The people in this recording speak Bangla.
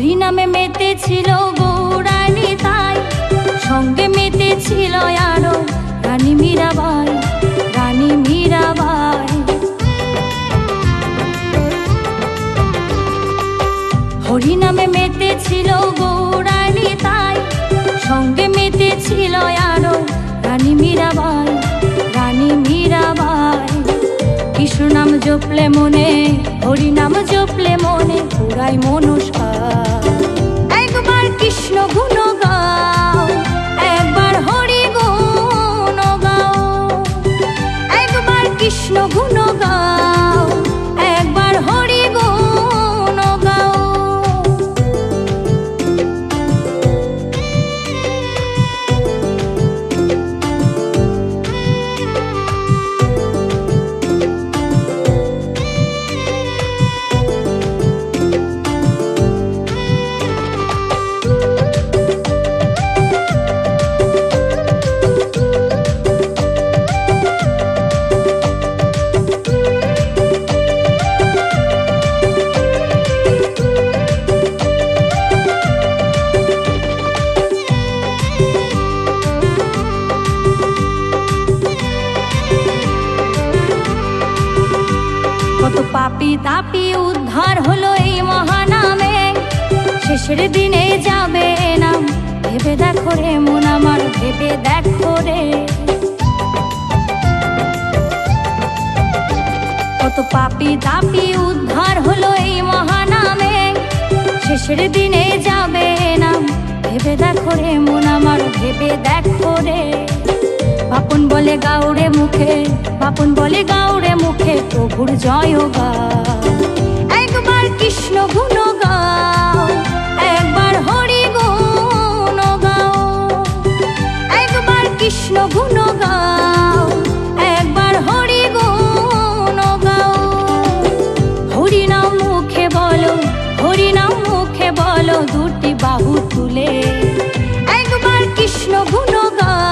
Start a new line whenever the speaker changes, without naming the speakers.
হরি নামে মেতেছিল গৌরানী তাই, সঙ্গে মেতেছিল আরো রানী মীরাবাই, রানী মীরাবাই। হরি নামে মেতেছিল গৌরানী তাই, সঙ্গে মেতেছিল আরো রানী মীরাবাই, রানী মীরাবাই। কৃষ্ণ নাম জপলে মনে, হরি নাম জপলে মনে পুরাই মনস্কার। একবার কৃষ্ণ গুণ গাও, একবার হরি গুণ গাও, একবার কৃষ্ণ গুণ গাও, একবার হরি গুণ গাও। কত পাপী তাপী উদ্ধার হলো এই মহানামে, শেষের দিনে যাবে নাম। ভেবে দেখো রে মন আমার, ভেবে দেখো রে। কত পাপী তাপী উদ্ধার হলো এই মহানামে, শেষের দিনে যাবে নাম। ভেবে দেখো রে মন আমার, ভেবে দেখো রে। বাপন বলে গাউরে মুখে, বাপন বলে গাউরে মুখে প্রভুর জয় গাও। একবার কৃষ্ণ গুণ গাও, একবার হরি গুণ গাও, একবার কৃষ্ণ গুণ গাও, একবার হরি গুণ গাও। হরি নাম মুখে বলো, হরি নাম মুখে বলো দুটি বাহু তুলে। একবার কৃষ্ণ গুণ গাও,